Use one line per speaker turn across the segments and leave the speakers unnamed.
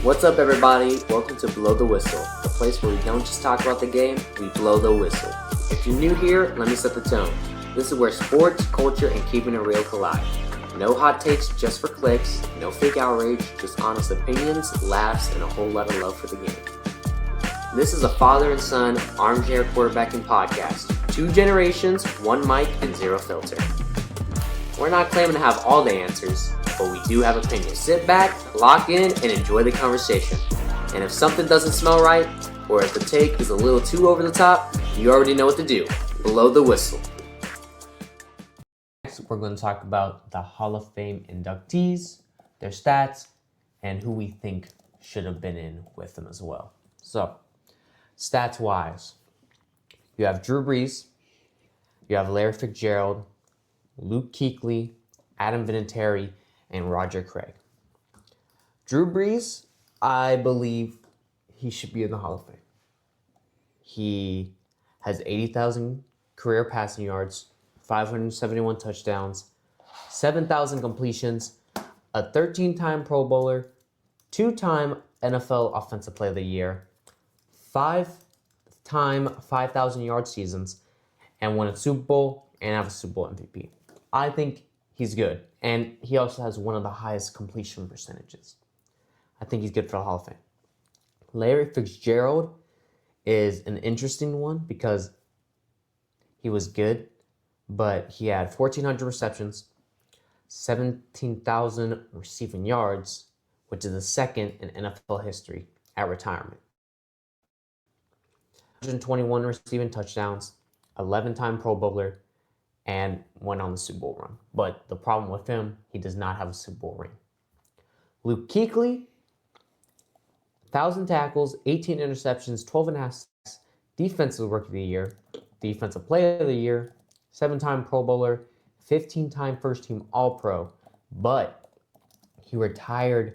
What's up, everybody? Welcome to Blow the Whistle, the place where we don't just talk about the game, we blow the whistle. If you're new here, let me set the tone. This is where sports, culture, and keeping it real collide. No hot takes just for clicks, no fake outrage, just honest opinions, laughs, and a whole lot of love for the game. This is a father and son armchair quarterbacking podcast. 2 generations, 1 mic, and 0 filter. We're not claiming to have all the answers, but we do have opinions. Sit back, lock in, and enjoy the conversation. And if something doesn't smell right, or if the take is a little too over the top, you already know what to do. Blow the whistle. Next, we're going to talk about the Hall of Fame inductees, their stats, and who we think should have been in with them as well. So, stats-wise, you have Drew Brees, you have Larry Fitzgerald, Luke Kuechly, Adam Vinatieri, and Roger Craig. Drew Brees, I believe he should be in the Hall of Fame. He has 80,000 career passing yards, 571 touchdowns, 7,000 completions, a 13-time Pro Bowler, 2-time NFL Offensive Player of the Year, 5-time 5,000-yard seasons, and won a Super Bowl and have a Super Bowl MVP. I think he's good. And he also has one of the highest completion percentages. I think he's good for the Hall of Fame. Larry Fitzgerald is an interesting one because he was good, but he had 1,400 receptions, 17,000 receiving yards, which is the second in NFL history at retirement. 121 receiving touchdowns, 11-time Pro Bowler, and went on the Super Bowl run. But the problem with him, he does not have a Super Bowl ring. Luke Kuechly, 1,000 tackles, 18 interceptions, 12.5 sacks, Defensive Rookie of the Year, Defensive Player of the Year, 7-time Pro Bowler, 15-time First-Team All-Pro, but he retired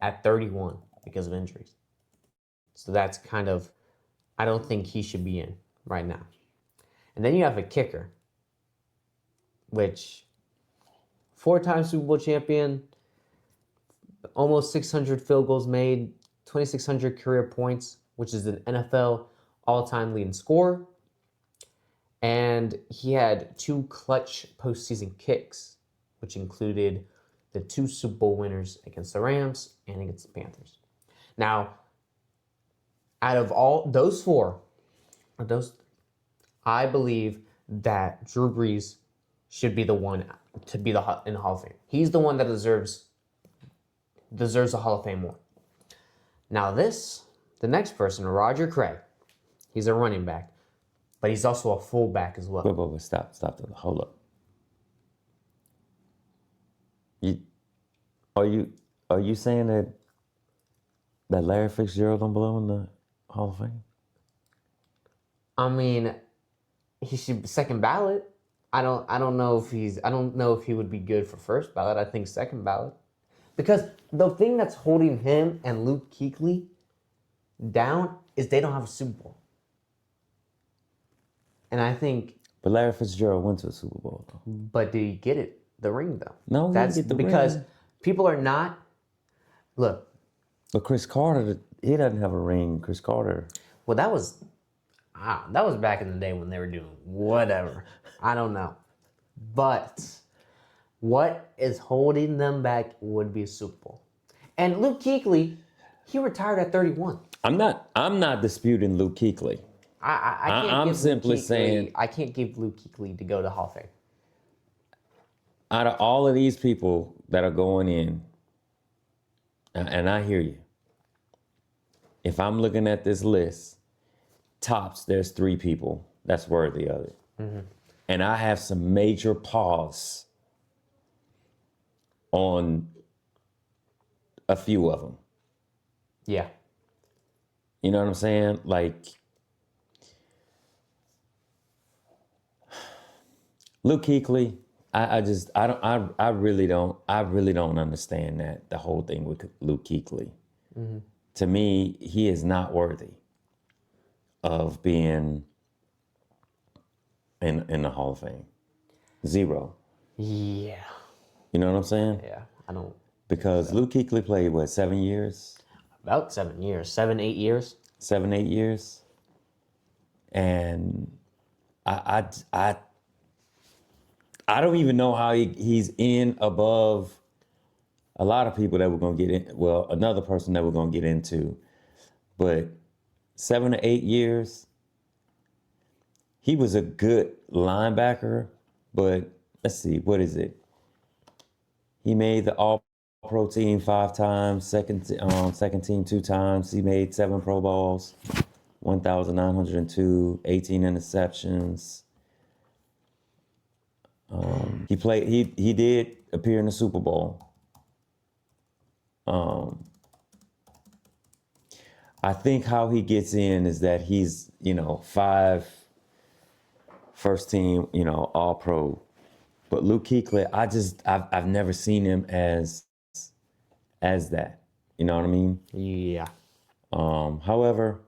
at 31 because of injuries. So that's kind of, I don't think he should be in right now. And then you have a kicker, which 4-time Super Bowl champion, almost 600 field goals made, 2,600 career points, which is an NFL all-time leading scorer. And he had 2 clutch postseason kicks, which included the 2 Super Bowl winners against the Rams and against the Panthers. Now, out of all those 4, I believe that Drew Brees should be the one to be in the Hall of Fame. He's the one that deserves the Hall of Fame more. Now the next person, Roger Craig, he's a running back, but he's also a fullback as well.
Wait, stop, hold up. Are you saying that Larry Fitzgerald don't belong in the Hall of Fame?
I mean, he should be second ballot. I don't know if he would be good for first ballot. I think second ballot. Because the thing that's holding him and Luke Kuechly down is they don't have a Super Bowl. And I think...
But Larry Fitzgerald went to a Super Bowl, though.
But did he get it? The ring, though?
No,
that's
he didn't get the
because
ring.
People are not... Look.
But Chris Carter, he doesn't have a ring. Chris Carter.
Well, that was back in the day when they were doing whatever. I don't know. But what is holding them back would be a Super Bowl. And Luke Kuechly, he retired at 31.
I'm not disputing Luke Kuechly. I'm simply saying
I can't give Luke Kuechly to go to Hall of Fame.
Out of all of these people that are going in, and I hear you, if I'm looking at this list, tops, there's 3 people that's worthy of it. Mm-hmm. And I have some major pause on a few of them.
Yeah.
You know what I'm saying? Like, Luke Kuechly, I really don't understand that, the whole thing with Luke Kuechly. Mm-hmm. To me, he is not worthy of being in the Hall of Fame. 0.
Yeah.
You know what I'm saying?
Yeah, I don't.
Because Luke Kuechly played, 7 years?
about 7 years, 7, 8 years.
7, 8 years. And I don't even know how he's in above a lot of people that we're going to get in. Well, another person that we're going to get into. But 7 to 8 years, he was a good linebacker. But let's see, what is it? He made the All-Pro team 5 times, second team 2 times. He made 7 Pro Bowls, 1,902, 18 interceptions. He did appear in the Super Bowl. I think how he gets in is that he's, 5 first team, all pro. But Luke Kuechly, I've never seen him as that. You know what I mean?
Yeah.
However,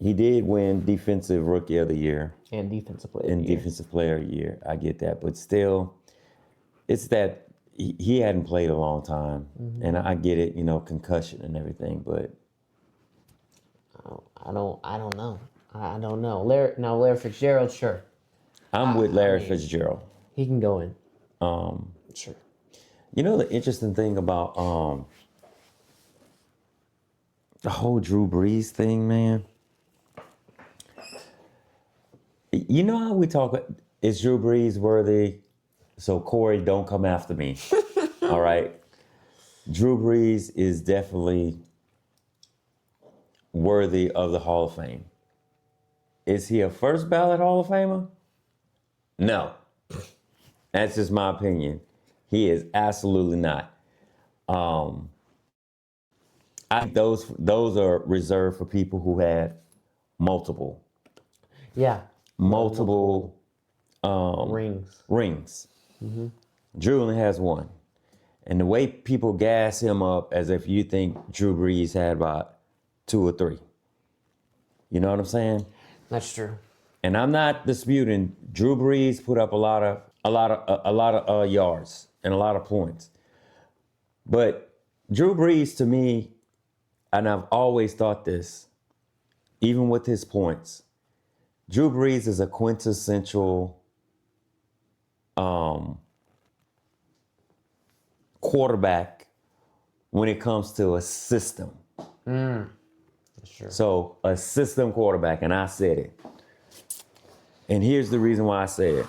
he did win Defensive Rookie of the Year.
And Defensive Player
And Defensive Player of the Year. I get that. But still, it's that he hadn't played a long time. Mm-hmm. And I get it, concussion and everything, but
I don't know. I don't know. Larry Fitzgerald, sure.
I'm with Larry Fitzgerald.
He can go in. Sure.
The interesting thing about the whole Drew Brees thing, man. You know how we talk, is Drew Brees worthy? So Corey, don't come after me. All right. Drew Brees is definitely worthy of the Hall of Fame. Is he a first ballot Hall of Famer? No. That's just my opinion. He is absolutely not. I think those are reserved for people who had multiple.
Yeah.
Multiple
rings.
Mm-hmm. Drew only has 1. And the way people gas him up as if you think Drew Brees had about 2 or 3. You know what I'm saying?
That's true.
And I'm not disputing Drew Brees put up a lot of yards and a lot of points. But Drew Brees, to me, and I've always thought this, even with his points, Drew Brees is a quintessential quarterback when it comes to a system.
Sure.
So a system quarterback, and I said it. And here's the reason why I say it.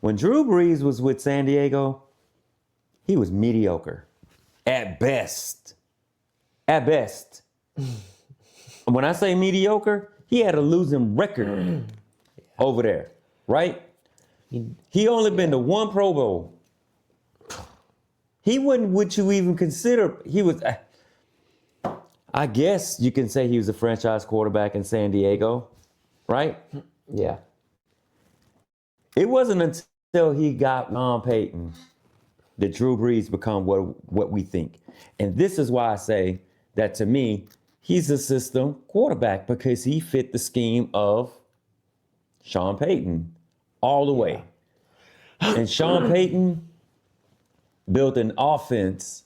When Drew Brees was with San Diego, he was mediocre. At best. At best. When I say mediocre, he had a losing record over there, right? He only been to 1 Pro Bowl. He wasn't what you even consider. He was, I guess you can say he was a franchise quarterback in San Diego, right?
Yeah.
It wasn't until he got Sean Payton that Drew Brees become what we think. And this is why I say that, to me, he's a system quarterback, because he fit the scheme of Sean Payton all the way. And Sean Payton built an offense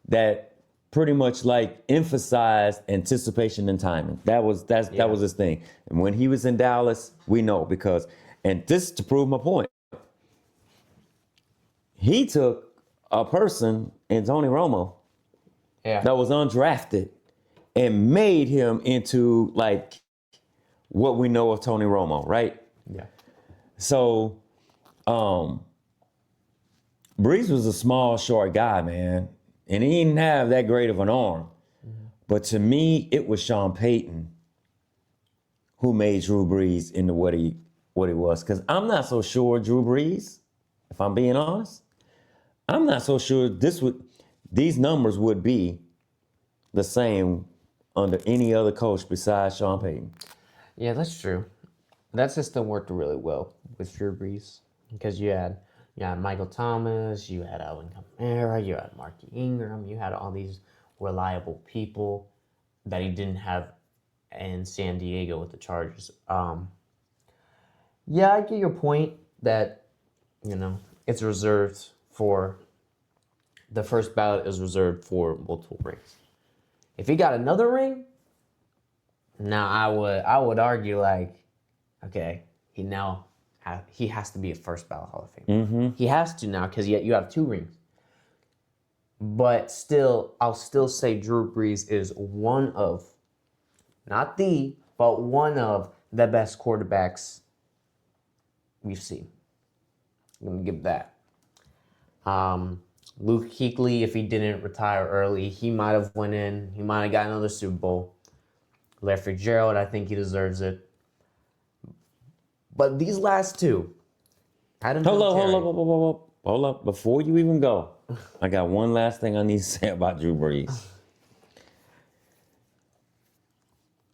that pretty much emphasized anticipation and timing. That was his thing. And when he was in Dallas, we know, because, and this to prove my point, he took a person in Tony Romo that was undrafted and made him into what we know of Tony Romo, right?
Yeah.
So, Brees was a small, short guy, man. And he didn't have that great of an arm. Mm-hmm. But to me, it was Sean Payton who made Drew Brees into what he was. Because I'm not so sure Drew Brees, if I'm being honest, I'm not so sure these numbers would be the same under any other coach besides Sean Payton.
Yeah, that's true. That system worked really well with Drew Brees, because you had Michael Thomas, you had Alvin Kamara, you had Marky Ingram, you had all these reliable people that he didn't have in San Diego with the Chargers. Yeah, I get your point that, it's reserved for the first ballot is reserved for multiple rings. If he got another ring, now I would argue like, okay, he has to be a first ballot Hall of Famer. He has to now because you have 2 rings. But still, I'll still say Drew Brees is one of, not the, but one of the best quarterbacks we've seen. I'm gonna give that. Luke Kuechly, if he didn't retire early, he might have went in. He might have got another Super Bowl. Larry Fitzgerald, I think he deserves it. But these last 2,
Hold up. Before you even go, I got one last thing I need to say about Drew Brees.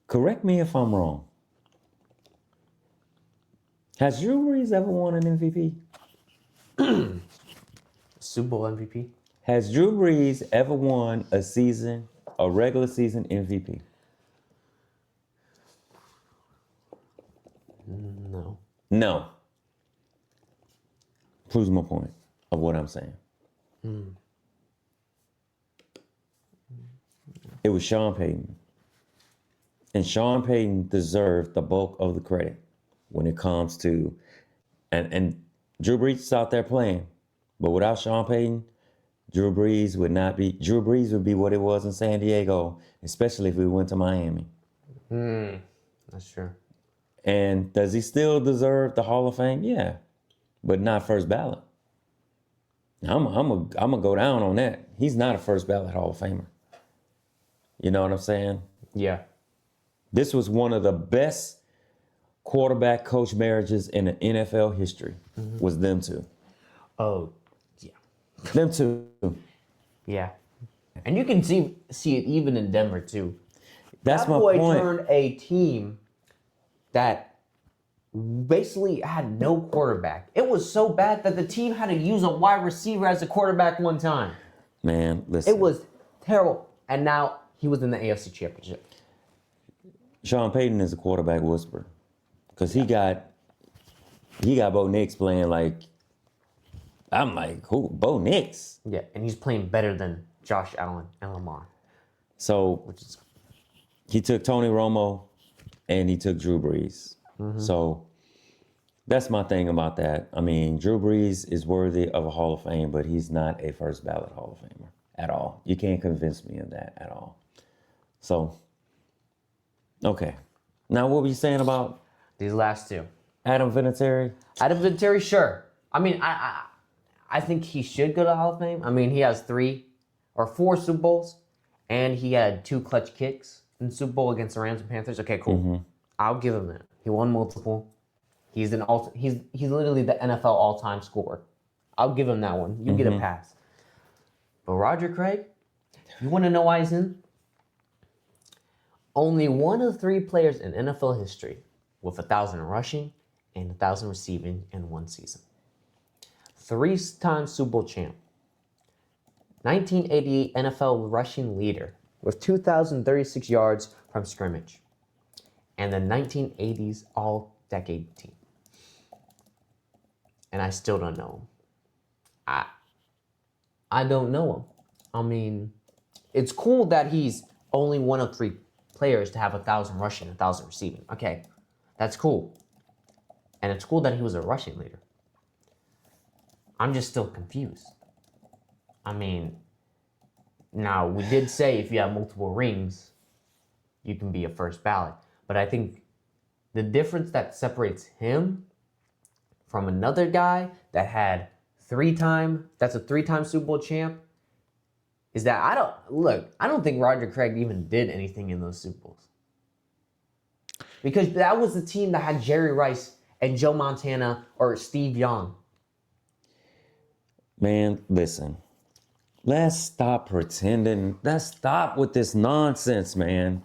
Correct me if I'm wrong. Has Drew Brees ever won an MVP?
Super Bowl MVP?
Has Drew Brees ever won a regular season MVP?
No.
No. Proves my point of what I'm saying. It was Sean Payton. And Sean Payton deserved the bulk of the credit when it comes to, and Drew Brees is out there playing. But without Sean Payton, Drew Brees would be what it was in San Diego, especially if we went to Miami.
That's true.
And does he still deserve the Hall of Fame? Yeah, but not first ballot. I'm gonna go down on that. He's not a first ballot Hall of Famer. You know what I'm saying?
Yeah.
This was one of the best quarterback coach marriages in the NFL history. Was them 2.
Oh, yeah.
Them 2.
Yeah. And you can see it even in Denver too.
That's
that
my
boy
point.
Turned a team that basically had no quarterback. It was so bad that the team had to use a wide receiver as a quarterback one time.
Man, listen.
It was terrible. And now he was in the AFC Championship.
Sean Payton is a quarterback whisperer. Because he got Bo Nix playing like, I'm like, who? Bo Nix?
Yeah, and he's playing better than Josh Allen and Lamar.
So he took Tony Romo and he took Drew Brees. So that's my thing about that. I mean, Drew Brees is worthy of a Hall of Fame, but he's not a first ballot Hall of Famer at all. You can't convince me of that at all. So, okay. Now, what were you saying about
These last 2?
Adam Vinatieri?
Adam Vinatieri, sure. I mean, I think he should go to the Hall of Fame. I mean, he has 3 or 4 Super Bowls, and he had 2 clutch kicks in the Super Bowl against the Rams and Panthers. Okay, cool. I'll give him that. He won multiple. He's literally the NFL all-time scorer. I'll give him that one. You get a pass. But Roger Craig, you want to know why he's in? Only one of 3 players in NFL history with 1,000 rushing and 1,000 receiving in one season. 3-time Super Bowl champ. 1988 NFL rushing leader with 2,036 yards from scrimmage. And the 1980s All-Decade team. And I still don't know him. I don't know him. I mean, it's cool that he's only one of 3 players to have 1,000 rushing, 1,000 receiving. Okay, that's cool. And it's cool that he was a rushing leader. I'm just still confused. I mean, now we did say if you have multiple rings, you can be a first ballot. But I think the difference that separates him from another guy that had 3-time Super Bowl champ, is that I don't think Roger Craig even did anything in those Super Bowls. Because that was the team that had Jerry Rice and Joe Montana or Steve Young.
Man, listen. Let's stop pretending. Let's stop with this nonsense, man.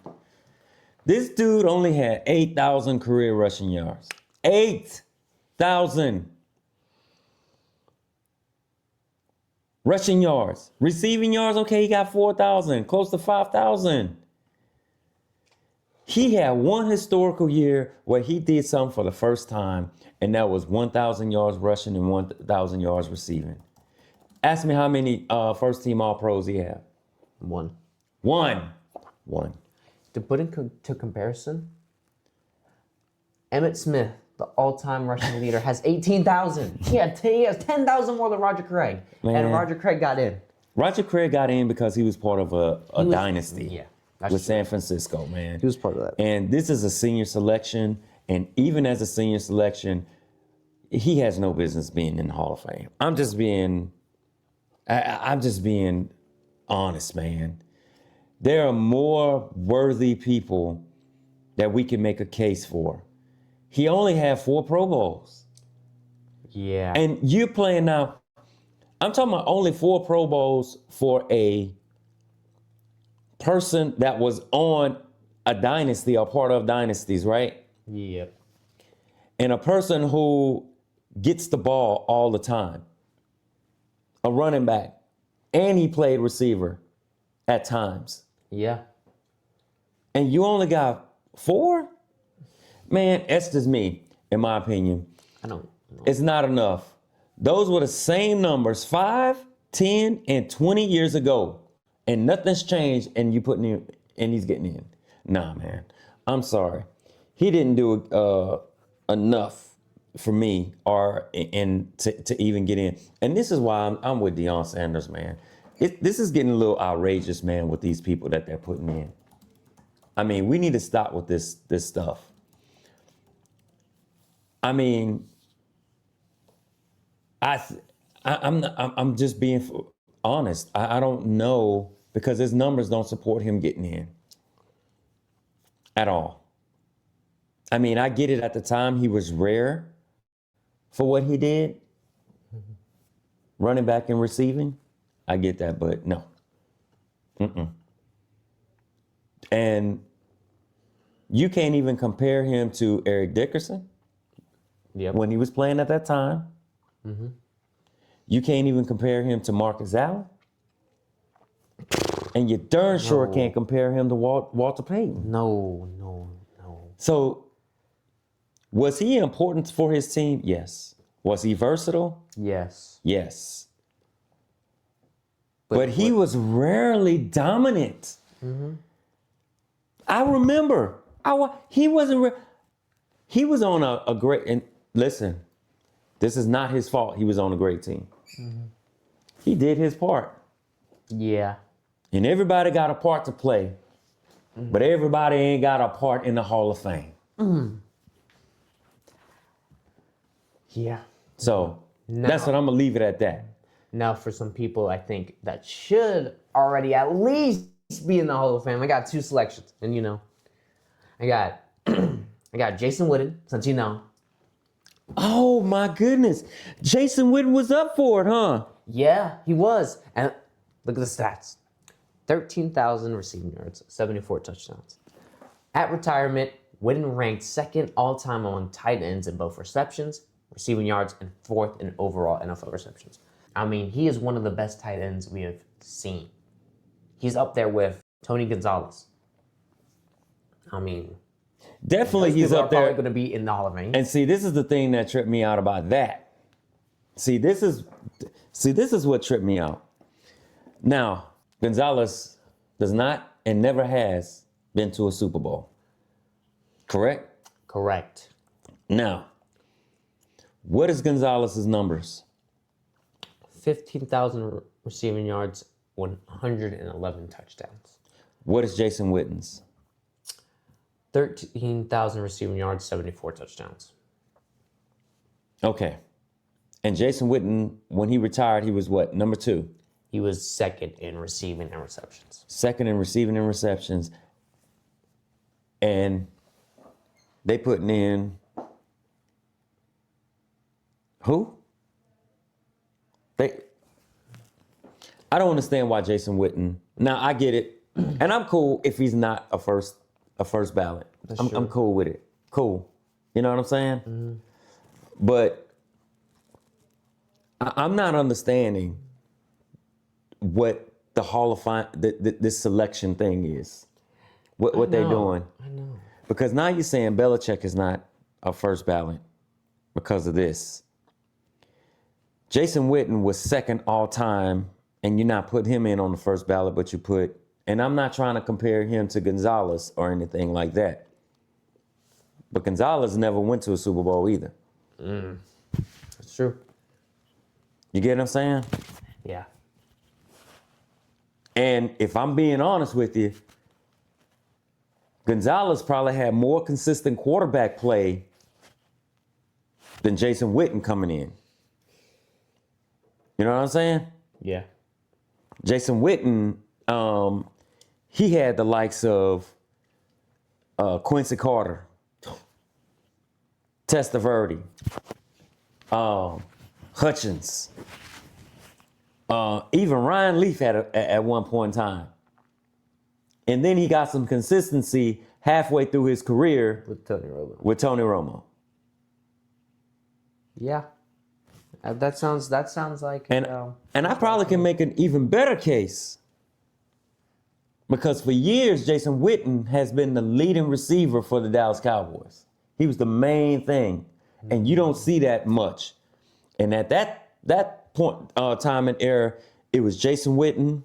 This dude only had 8,000 career rushing yards. 8,000 rushing yards. Receiving yards, okay, he got 4,000, close to 5,000. He had one historical year where he did something for the first time, and that was 1,000 yards rushing and 1,000 yards receiving. Ask me how many first team All Pros he have.
One.
One.
To put into comparison, Emmitt Smith, the all-time rushing leader, has 18,000. He has 10,000 more than Roger Craig.
Man.
And Roger Craig got in.
Roger Craig got in because he was part of a dynasty.
Yeah, that's
with
true.
San Francisco, man.
He was part of that.
And this is a senior selection, and even as a senior selection, he has no business being in the Hall of Fame. I'm just being honest, man. There are more worthy people that we can make a case for. He only had 4 Pro Bowls.
Yeah.
And you're playing now, I'm talking about only 4 Pro Bowls for a person that was on a dynasty or part of dynasties, right?
Yep.
And a person who gets the ball all the time, a running back, and he played receiver at times.
Yeah.
And you only got 4? Man, that's just me, in my opinion.
I don't know.
It's not enough. Those were the same numbers 5, 10, and 20 years ago. And nothing's changed, and you putting him, and he's getting in. Nah, man. I'm sorry. He didn't do enough for me to even get in. And this is why I'm with Deion Sanders, man. This is getting a little outrageous, man, with these people that they're putting in. I mean, we need to stop with this stuff. I mean, I'm just being honest. I don't know, because his numbers don't support him getting in at all. I mean, I get it, at the time he was rare for what he did, running back and receiving. I get that, but no. And you can't even compare him to Eric Dickerson.
Yep.
When he was playing at that time. You can't even compare him to Marcus Allen. And you darn sure can't compare him to Walter Payton.
No.
So, was he important for his team? Yes. Was he versatile?
Yes.
Yes. But he was rarely dominant. I remember. He wasn't. He was on a great. And listen, this is not his fault. He was on a great team. He did his part.
Yeah.
And everybody got a part to play. But everybody ain't got a part in the Hall of Fame.
Yeah.
So that's what I'm going to leave it at that.
Now, for some people, I think that should already at least be in the Hall of Fame. I got 2 selections, and you know, I got Jason Witten, since you know.
Oh my goodness. Jason Witten was up for it, huh?
Yeah, he was. And look at the stats. 13,000 receiving yards, 74 touchdowns. At retirement, Witten ranked 2nd all-time among tight ends in both receptions, receiving yards, and 4th in overall NFL receptions. I mean, he is one of the best tight ends we have seen. He's up there with Tony Gonzalez. I mean,
definitely he's up there.
Probably going to be in the Hall of Fame.
And see, this is the thing that tripped me out about that. See, this is what tripped me out. Now, Gonzalez does not and never has been to a Super Bowl. Correct?
Correct.
Now, what is Gonzalez's numbers?
15,000 receiving yards, 111 touchdowns.
What is Jason Witten's?
13,000 receiving yards, 74 touchdowns.
Okay. And Jason Witten, when he retired, he was what, number 2?
He was 2nd in receiving and receptions.
2nd in receiving and receptions. And they putting in who? I don't understand why Jason Witten. Now I get it, and I'm cool if he's not a first ballot. I'm cool with it. Cool. You know what I'm saying? But I'm not understanding what the Hall of Fame, this selection thing is. What they're doing.
I know.
Because now you're saying Belichick is not a first ballot because of this. Jason Witten was second all time, and you're not putting him in on the first ballot, but you put, and I'm not trying to compare him to Gonzalez or anything like that. But Gonzalez never went to a Super Bowl either.
That's true.
You get what I'm saying?
Yeah.
And if I'm being honest with you, Gonzalez probably had more consistent quarterback play than Jason Witten coming in. You know what I'm saying?
Yeah.
Jason Witten, he had the likes of Quincy Carter, Testaverde, Hutchins, even Ryan Leaf at one point in time. And then he got some consistency halfway through his career
With Tony Romo.
with Tony Romo.
Yeah. That sounds like
And I probably can make an even better case, because for years Jason Witten has been the leading receiver for the Dallas Cowboys. He was the main thing, and you don't see that much. And at that point time and era, it was Jason Witten,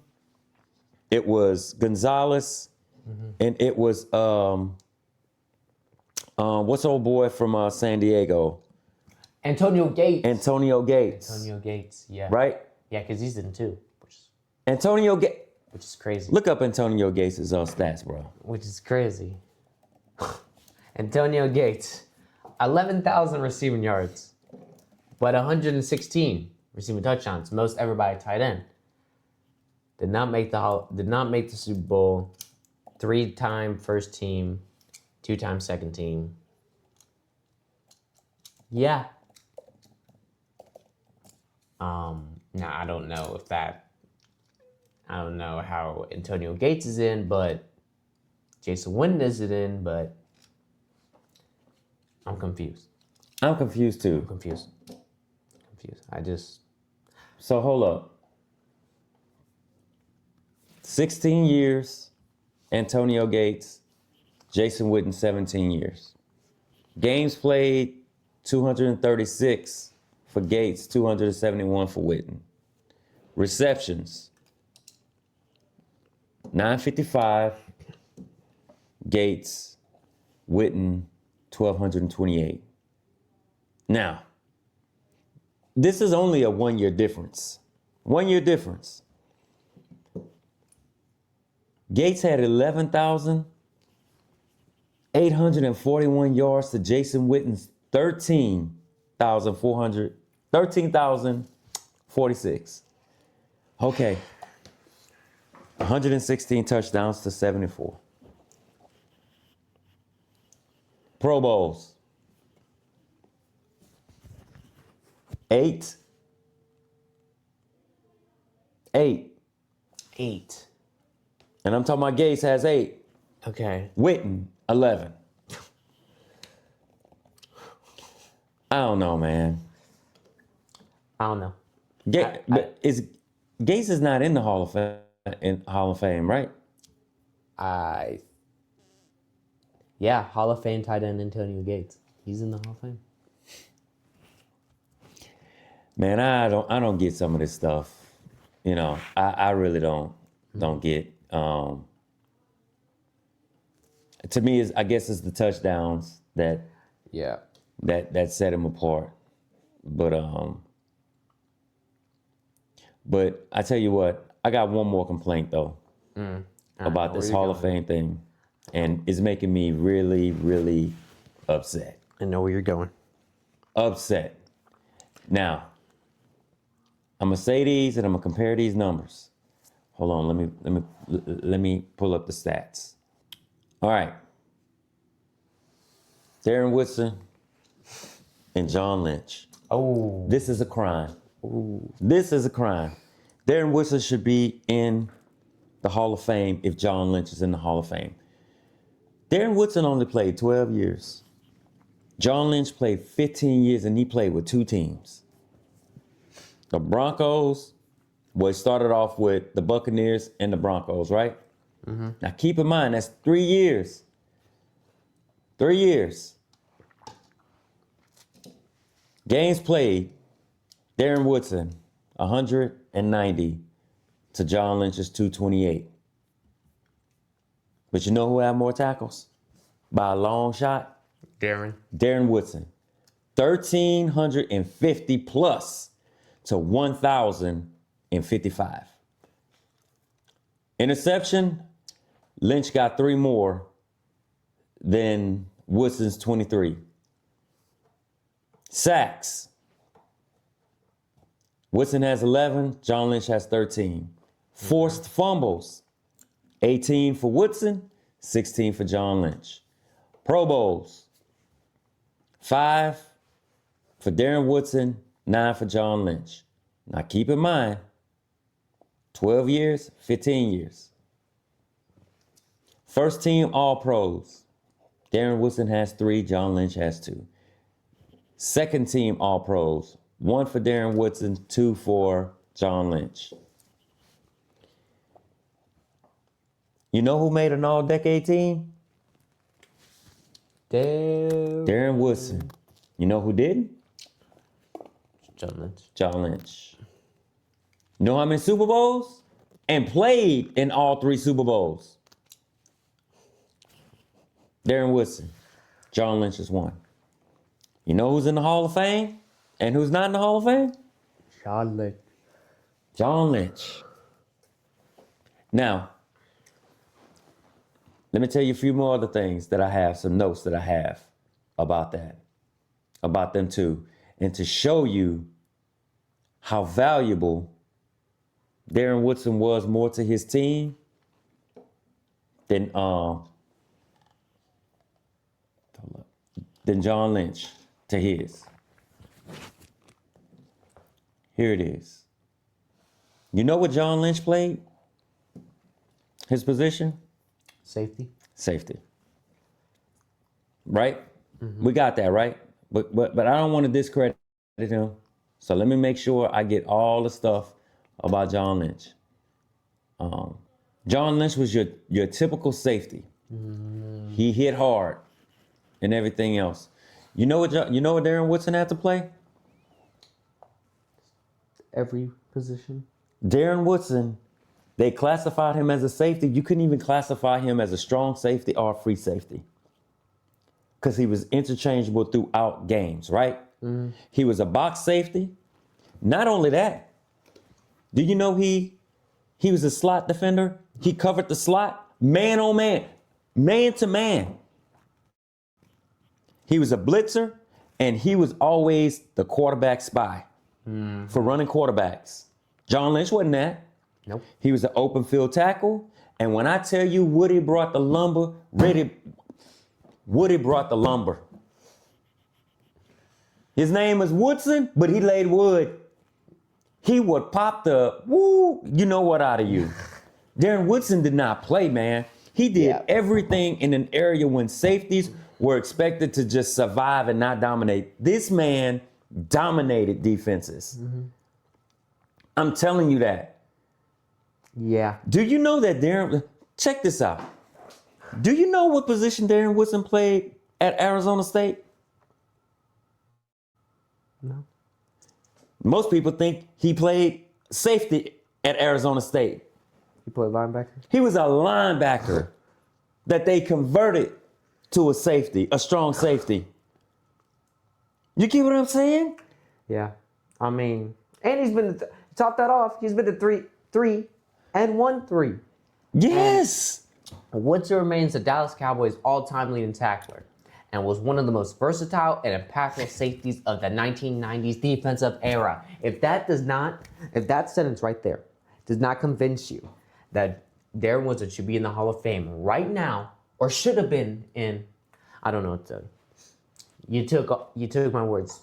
it was Gonzalez, and it was what's the old boy from San Diego?
Antonio Gates.
Antonio Gates.
Antonio Gates, yeah.
Right?
Yeah, because he's in too,
Antonio Gates.
which is crazy.
Look up Antonio Gates' stats, bro.
Which is crazy. Antonio Gates, 11,000 receiving yards, but 116 receiving touchdowns, most ever by a tight end. Did not make the Super Bowl. 3-time first team, 2-time second team. Yeah. Now I don't know how Antonio Gates is in, but Jason Witten is it in, but I'm confused.
I'm confused too.
Confused.
So hold up. 16 years, Antonio Gates, Jason Witten, 17 years. Games played, 236 for Gates, 271 for Witten. Receptions, 955, Gates, Witten, 1,228. Now, this is only a 1 year difference. 1 year difference. Gates had 11,841 yards to Jason Witten's 13,046. Okay. 116 touchdowns to 74. Pro Bowls. 8. 8. And I'm talking about Gates has 8.
Okay.
Witten, 11. I don't know, man.
I don't know.
Gates is not in the Hall of Fame, right?
Yeah, Hall of Fame tight end Antonio Gates. He's in the Hall of Fame.
Man, I don't get some of this stuff. You know, I really don't get. To me, I guess it's the touchdowns that set him apart. But I tell you what, I got one more complaint though about this Hall of Fame thing, and it's making me really, really upset.
I know where you're going.
Upset. Now, I'm gonna say these and I'm gonna compare these numbers. Hold on, let me pull up the stats. All right. Darren Woodson and John Lynch.
Oh.
This is a crime. Ooh. This is a crime. Darren Woodson should be in the Hall of Fame if John Lynch is in the Hall of Fame. Darren Woodson only played 12 years. John Lynch played 15 years and he played with 2 teams. The Broncos, well, it started off with the Buccaneers and the Broncos, right? Mm-hmm. Now keep in mind, that's 3 years. 3 years. Games played, Darren Woodson, 190 to John Lynch's 228. But you know who had more tackles? By a long shot? Darren Woodson. 1,350 plus to 1,055. Interception, Lynch got 3 more than Woodson's 23. Sacks, Woodson has 11, John Lynch has 13. Forced fumbles, 18 for Woodson, 16 for John Lynch. Pro Bowls, 5 for Darren Woodson, 9 for John Lynch. Now keep in mind, 12 years, 15 years. First team All-Pros, Darren Woodson has 3, John Lynch has 2. Second team All-Pros, 1 for Darren Woodson, 2 for John Lynch. You know who made an all-decade team? Darren Woodson. You know who didn't? John Lynch. You know how many Super Bowls? And played in all 3 Super Bowls? Darren Woodson. John Lynch is 1. You know who's in the Hall of Fame and who's not in the Hall of Fame? John Lynch. Now, let me tell you a few more other things that I have, some notes that I have about that, about them too, and to show you how valuable Darren Woodson was more to his team than John Lynch to his. Here it is. You know what John Lynch played? His position? Safety. Right? Mm-hmm. We got that, right? But I don't want to discredit him. So let me make sure I get all the stuff about John Lynch. John Lynch was your typical safety. Mm. He hit hard and everything else. You know what Darren Woodson had to play?
Every position.
Darren Woodson, they classified him as a safety. You couldn't even classify him as a strong safety or a free safety because he was interchangeable throughout games, right? Mm. He was a box safety. Not only that, do you know he was a slot defender? He covered the slot man on man, man to man. He was a blitzer, and he was always the quarterback spy for running quarterbacks. John Lynch wasn't that.
Nope.
He was an open field tackle. And when I tell you Woody brought the lumber, Woody brought the lumber. His name is Woodson, but he laid wood. He would pop the you know what out of you. Darren Woodson did not play, man. He did everything in an area when safeties were expected to just survive and not dominate. This man dominated defenses. Mm-hmm. I'm telling you that.
Yeah.
Do you know that check this out. Do you know what position Darren Woodson played at Arizona State?
No.
Most people think he played safety at Arizona State.
He played linebacker?
He was a linebacker that they converted to a safety, a strong safety. You get what I'm saying?
Yeah. I mean, and he's been, top that off, he's been to 3-1-3.
Yes.
And Woodson remains the Dallas Cowboys' all-time leading tackler and was one of the most versatile and impactful safeties of the 1990s defensive era. If that sentence right there does not convince you that Darren Woodson should be in the Hall of Fame right now, or should have been in, I don't know what to, you took my words.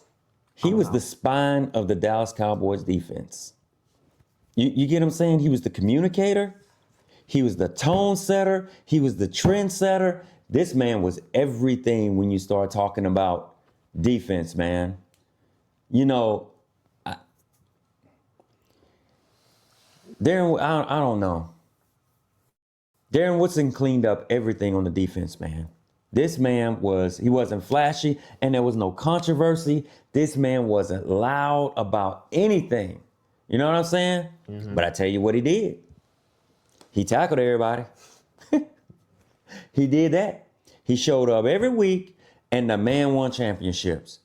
He was the spine of the Dallas Cowboys defense. You get what I'm saying? He was the communicator. He was the tone setter. He was the trend setter. This man was everything when you start talking about defense, man. You know, I don't know. Darren Woodson cleaned up everything on the defense, man. This man he wasn't flashy and there was no controversy. This man wasn't loud about anything. You know what I'm saying? But I tell you what he did. He tackled everybody. He did that. He showed up every week and the man won championships.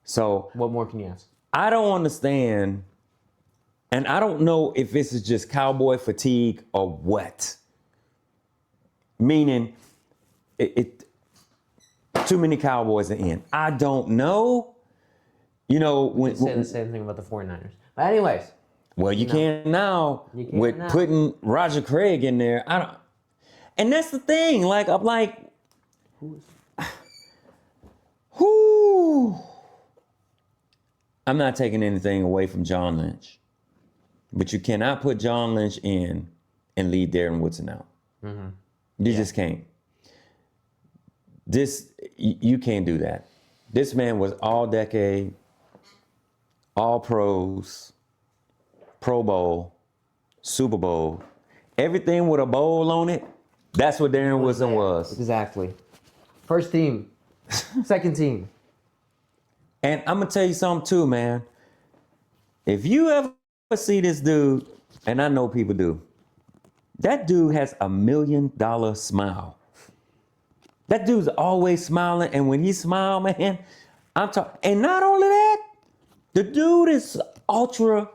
So
What more can you ask?
I don't understand, and I don't know if this is just cowboy fatigue or what. Meaning, too many Cowboys are in. I don't know. You know, when
Say the same thing about the 49ers. But anyways.
well, you can't now with putting Roger Craig in there. I don't. And that's the thing. Like I'm like, whoo. I'm not taking anything away from John Lynch, but you cannot put John Lynch in and leave Darren Woodson out. You just can't. You can't do that. This man was all decade, all pros, Pro Bowl, Super Bowl, everything with a bowl on it. That's what Darren Woodson was.
Exactly. First team, second team.
And I'm gonna tell you something too, man. If you ever see this dude, and I know people do, that dude has $1 million smile. That dude's always smiling, and when he smile, man, I'm talking. And not only that, the dude is ultra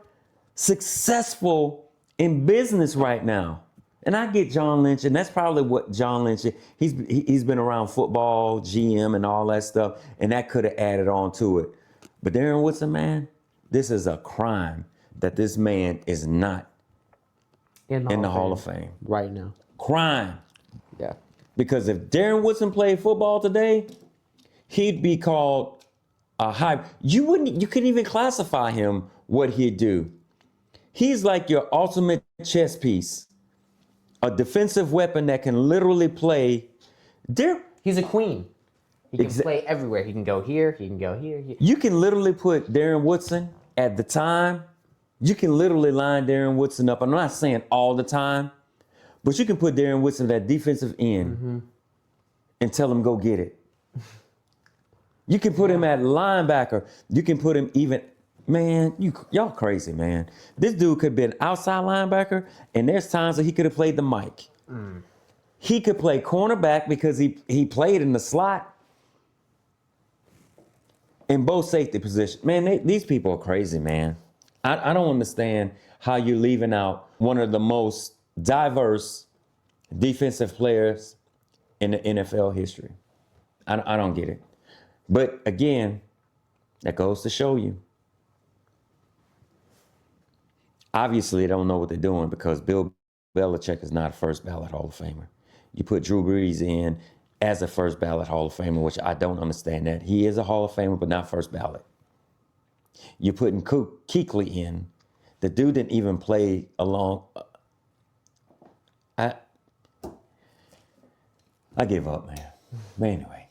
successful in business right now. And I get John Lynch, and that's probably what John Lynch is. He's been around football, GM, and all that stuff, and that could have added on to it. But Darren Woodson, man, this is a crime that this man is not in the Hall of Fame
right now.
Crime.
Yeah.
Because if Darren Woodson played football today, he'd be called a high. You couldn't even classify him what he'd do. He's like your ultimate chess piece. A defensive weapon that can literally play.
He's a queen. He can play everywhere. He can go here. He can go here.
You can literally put Darren Woodson at the time. You can literally line Darren Woodson up. I'm not saying all the time, but you can put Darren Woodson at defensive end and tell him go get it. You can put him at linebacker. You can put him even. Man, y'all crazy, man. This dude could be an outside linebacker, and there's times that he could have played the mic. He could play cornerback because he played in the slot in both safety positions. Man, these people are crazy, man. I don't understand how you're leaving out one of the most diverse defensive players in the NFL history. I don't get it. But again, that goes to show you. Obviously, they don't know what they're doing because Bill Belichick is not a first-ballot Hall of Famer. You put Drew Brees in as a first-ballot Hall of Famer, which I don't understand that. He is a Hall of Famer, but not first-ballot. You're putting Kuechly in. The dude didn't even play along. I give up, man. But anyway.